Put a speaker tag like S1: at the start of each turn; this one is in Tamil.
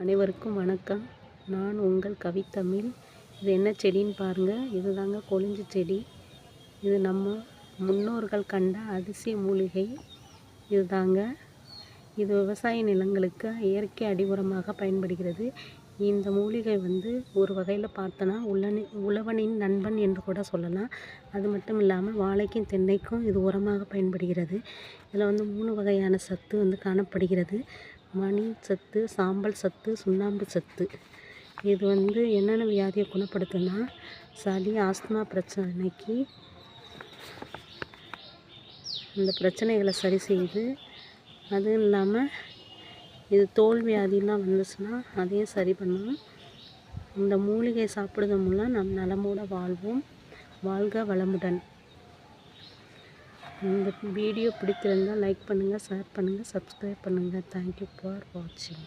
S1: அனைவருக்கும் வணக்கம். நான் உங்கள் கவித்தமிழ். இது என்ன செடின்னு பாருங்கள். இது தாங்க கொழிஞ்சி செடி. இது நம்ம முன்னோர்கள் கண்ட அதிசய மூலிகை. இது தாங்க. இது விவசாய நிலங்களுக்கு இயற்கை அடி உரமாக பயன்படுகிறது. இந்த மூலிகை ஒரு வகையில் பார்த்தோன்னா உழவனின் நண்பன் என்று கூட சொல்லலாம். அது மட்டும் இல்லாமல் வாழைக்கும் தென்னைக்கும் இது உரமாக பயன்படுகிறது. இதில் 3 வகையான சத்து காணப்படுகிறது. மணி சத்து, சாம்பல் சத்து, சுண்ணாம்பு சத்து. இது என்னென்ன வியாதியை குணப்படுத்துன்னா, சளி, ஆஸ்துமா பிரச்சனைக்கு அந்த பிரச்சனைகளை சரி செய்யுது. அதுவும் இல்லாமல் இது தோல் வியாதிலாம் வந்துச்சுன்னா அதையும் சரி பண்ணும். இந்த மூலிகை சாப்பிடுவதன் மூலம் நம் நலமோட வாழ்வோம். வாழ்க வளமுடன். இந்த வீடியோ பிடித்திருந்தால் லைக் பண்ணுங்கள், ஷேர் பண்ணுங்கள், சப்ஸ்கிரைப் பண்ணுங்கள். தேங்க்யூ ஃபார் வாட்சிங்.